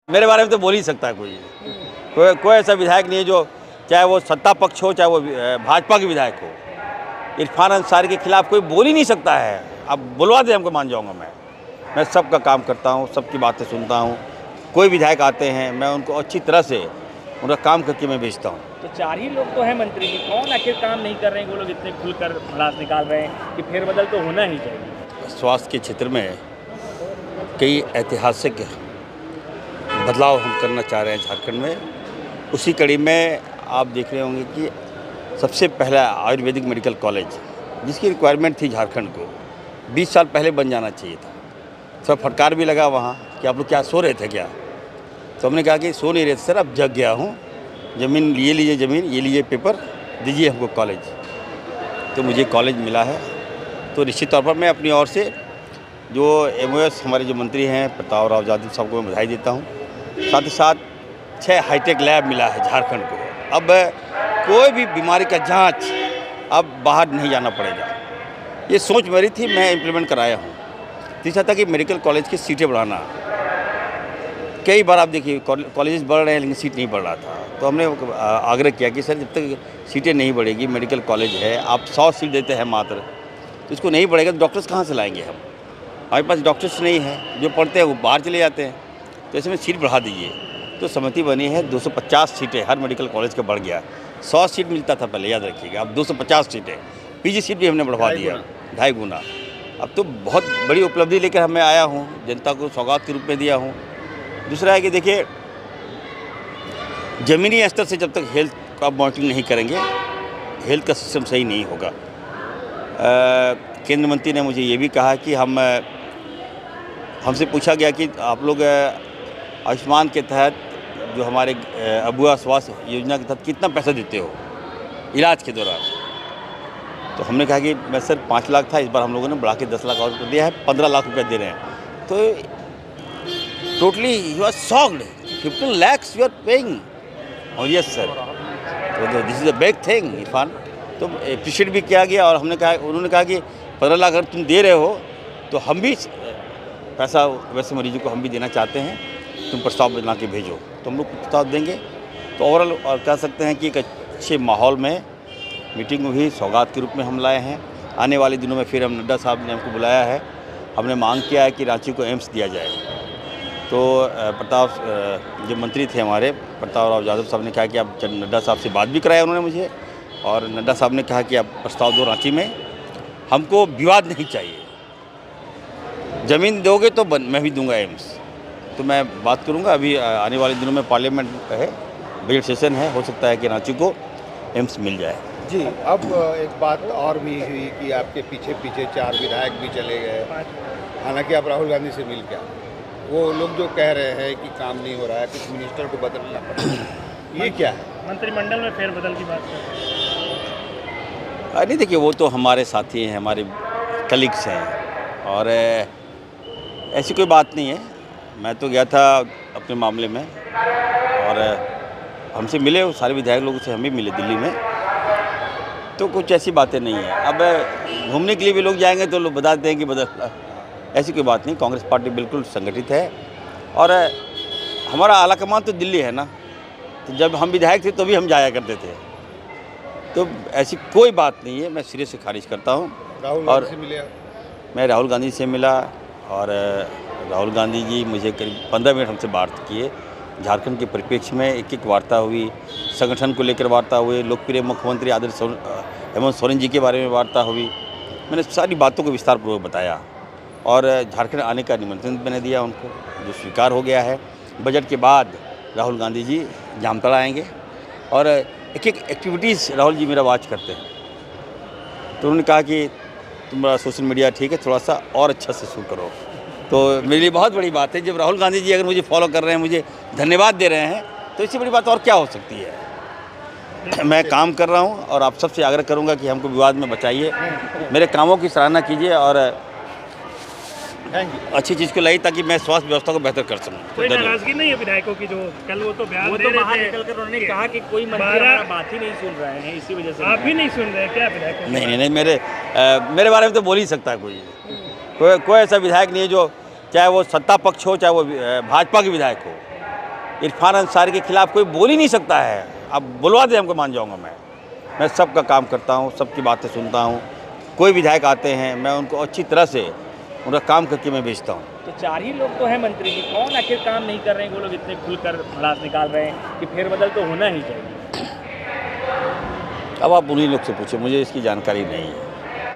मेरे बारे में तो बोल ही सकता है कोई ऐसा विधायक नहीं है जो, चाहे वो सत्ता पक्ष हो चाहे वो भाजपा के विधायक हो, इरफान अंसारी के खिलाफ कोई बोल ही नहीं सकता है। अब बुलवा दे हमको मान जाऊंगा मैं सबका काम करता हूं, सबकी बातें सुनता हूं। कोई विधायक आते हैं मैं उनको अच्छी तरह से उनका काम करके मैं भेजता हूं। तो 4 ही लोग तो हैं मंत्री जी, कौन आखिर काम नहीं कर रहे हैं? वो लोग इतने खुलकर भड़ास निकाल रहे हैं कि फेरबदल तो होना ही चाहिए। स्वास्थ्य के क्षेत्र में कई ऐतिहासिक बदलाव हम करना चाह रहे हैं झारखंड में। उसी कड़ी में आप देख रहे होंगे कि सबसे पहला आयुर्वेदिक मेडिकल कॉलेज जिसकी रिक्वायरमेंट थी झारखंड को 20 साल पहले बन जाना चाहिए था। सब फटकार भी लगा वहाँ कि आप लोग क्या सो रहे थे क्या? तो हमने कहा कि सो नहीं रहे थे सर, अब जग गया हूँ। ज़मीन ये लीजिए, ज़मीन ये लीजिए, पेपर दीजिए हमको कॉलेज। तो मुझे कॉलेज मिला है। तो निश्चित तौर पर मैं अपनी ओर से जो MOS हमारे जो मंत्री हैं प्रताप राव यादव साहब को मैं बधाई देता हूँ। साथ ही साथ 6 हाईटेक लैब मिला है झारखंड को। अब कोई भी बीमारी का जांच अब बाहर नहीं जाना पड़ेगा। ये सोच मेरी थी, मैं इम्प्लीमेंट कराया हूँ। तीसरा था कि मेडिकल कॉलेज की सीटें बढ़ाना। कई बार आप देखिए कॉलेजेस बढ़ रहे हैं लेकिन सीट नहीं बढ़ रहा था। तो हमने आग्रह किया कि सर जब तक सीटें नहीं बढ़ेगी, मेडिकल कॉलेज है, आप 100 सीट देते हैं मात्र, तो इसको नहीं बढ़ेगा तो डॉक्टर्स कहाँ से लाएंगे हम? हमारे पास डॉक्टर्स नहीं हैं, जो पढ़ते हैं वो बाहर चले जाते हैं। तो ऐसे में सीट बढ़ा दीजिए। तो समिति बनी है, 250 सीटें हर मेडिकल कॉलेज का बढ़ गया। 100 सीट मिलता था पहले, याद रखिएगा, अब 250 सीटें। PG सीट भी हमने बढ़वा दिया 2.5 गुना। अब तो बहुत बड़ी उपलब्धि लेकर मैं आया हूँ, जनता को सौगात के रूप में दिया हूँ। दूसरा है कि देखिए ज़मीनी स्तर से जब तक हेल्थ का मॉनिटरिंग नहीं करेंगे, हेल्थ का सिस्टम सही नहीं होगा। केंद्र मंत्री ने मुझे ये भी कहा कि हमसे पूछा गया कि आप लोग आयुष्मान के तहत जो हमारे अबुआ स्वास्थ्य योजना के तहत कितना पैसा देते हो इलाज के दौरान? तो हमने कहा कि मैं सर 5 लाख था, इस बार हम लोगों ने बढ़ा के 10 लाख और दिया है, 15 लाख रुपया दे रहे हैं। तो totally you are shocked, 15 lakhs you are paying. और यस सर, तो this is a big thing Irfan. तो अप्रिशिएट भी किया गया और उन्होंने कहा कि 15 लाख अगर तुम दे रहे हो तो हम भी पैसा वैसे मरीजों को हम भी देना चाहते हैं, तुम प्रस्ताव बना के भेजो। तो हम लोग प्रस्ताव देंगे। तो ओवरऑल और कह सकते हैं कि एक अच्छे माहौल में मीटिंग हुई, सौगात के रूप में हम लाए हैं। आने वाले दिनों में फिर हम नड्डा साहब ने हमको बुलाया है, हमने मांग किया है कि रांची को एम्स दिया जाए। तो जो मंत्री थे हमारे प्रताप राव यादव साहब ने कहा कि आप नड्डा साहब से बात भी कराया उन्होंने मुझे, और नड्डा साहब ने कहा कि आप प्रस्ताव दो रांची में, हमको विवाद नहीं चाहिए। ज़मीन दोगे तो मैं भी दूंगा एम्स। तो मैं बात करूंगा। अभी आने वाले दिनों में पार्लियामेंट है, बजट सेशन है, हो सकता है कि रांची को एम्स मिल जाए। जी, अब एक बात और भी हुई कि आपके पीछे 4 विधायक भी चले गए, हालांकि आप राहुल गांधी से मिल क्या, वो लोग जो कह रहे हैं कि काम नहीं हो रहा है, कुछ मिनिस्टर को बदलना पड़ेगा, ये क्या है? मंत्रिमंडल में फेरबदल की बात कर रहे हैं। नहीं देखिए, वो तो हमारे साथी हैं, हमारे कलीग्स हैं, और ऐसी कोई बात नहीं है। मैं तो गया था अपने मामले में, और हमसे मिले वो सारे विधायक लोगों से, हम भी मिले दिल्ली में। तो कुछ ऐसी बातें नहीं है। अब घूमने के लिए भी लोग जाएंगे तो लोग बता दें कि बदल, ऐसी कोई बात नहीं। कांग्रेस पार्टी बिल्कुल संगठित है, और हमारा आला कमान तो दिल्ली है ना। तो जब हम विधायक थे तो भी हम जाया करते थे। तो ऐसी कोई बात नहीं है, मैं सिरे से खारिज करता हूँ। राहुल गांधी से मिले? मैं राहुल गांधी से मिला, और राहुल गांधी जी मुझे करीब 15 मिनट हमसे बात किए। झारखंड के परिप्रेक्ष्य में एक वार्ता हुई, संगठन को लेकर वार्ता हुई, लोकप्रिय मुख्यमंत्री आदरणीय हेमंत सोरेन जी के बारे में वार्ता हुई। मैंने सारी बातों को विस्तारपूर्वक बताया, और झारखंड आने का निमंत्रण मैंने दिया उनको, जो स्वीकार हो गया है। बजट के बाद राहुल गांधी जी जामताड़ा आएंगे, और एक एक्टिविटीज़ राहुल जी मेरा वॉच करते हैं। तो उन्होंने कहा कि तुम्हारा सोशल मीडिया ठीक है, थोड़ा सा और अच्छा से शुरू करो। तो मेरे लिए बहुत बड़ी बात है, जब राहुल गांधी जी अगर मुझे फॉलो कर रहे हैं, मुझे धन्यवाद दे रहे हैं, तो इससे बड़ी बात और क्या हो सकती है। मैं काम कर रहा हूं, और आप सबसे आग्रह करूंगा कि हमको विवाद में बचाइए, मेरे कामों की सराहना कीजिए, और अच्छी चीज़ को लाई ताकि मैं स्वास्थ्य व्यवस्था को बेहतर कर सकूं। कोई नाराजगी नहीं है विधायकों की? जो कल वो तो बयान दे रहे थे, निकलकर उन्होंने कहा कि कोई मंत्री हमारा बात ही नहीं सुन रहे हैं, इसी वजह से। आप भी नहीं सुन रहे हैं क्या विधायकों? नहीं, मेरे बारे में तो बोल ही सकता है कोई ऐसा विधायक नहीं है जो, चाहे वो सत्ता पक्ष हो चाहे वो भाजपा के विधायक हो, इरफान अंसारी के खिलाफ कोई बोल ही नहीं सकता है। अब बुलवा दे हमको, मान जाऊँगा मैं सबका काम करता हूँ, सबकी बातें सुनता हूँ। कोई विधायक आते हैं मैं उनको अच्छी तरह से उनका काम करके मैं भेजता हूँ। तो 4 ही लोग तो हैं मंत्री जी, कौन आखिर काम नहीं कर रहे हैं? वो लोग इतने खुलकर भड़ास निकाल रहे हैं कि फेरबदल तो होना ही चाहिए। अब आप उन्हीं लोग से पूछे, मुझे इसकी जानकारी नहीं है।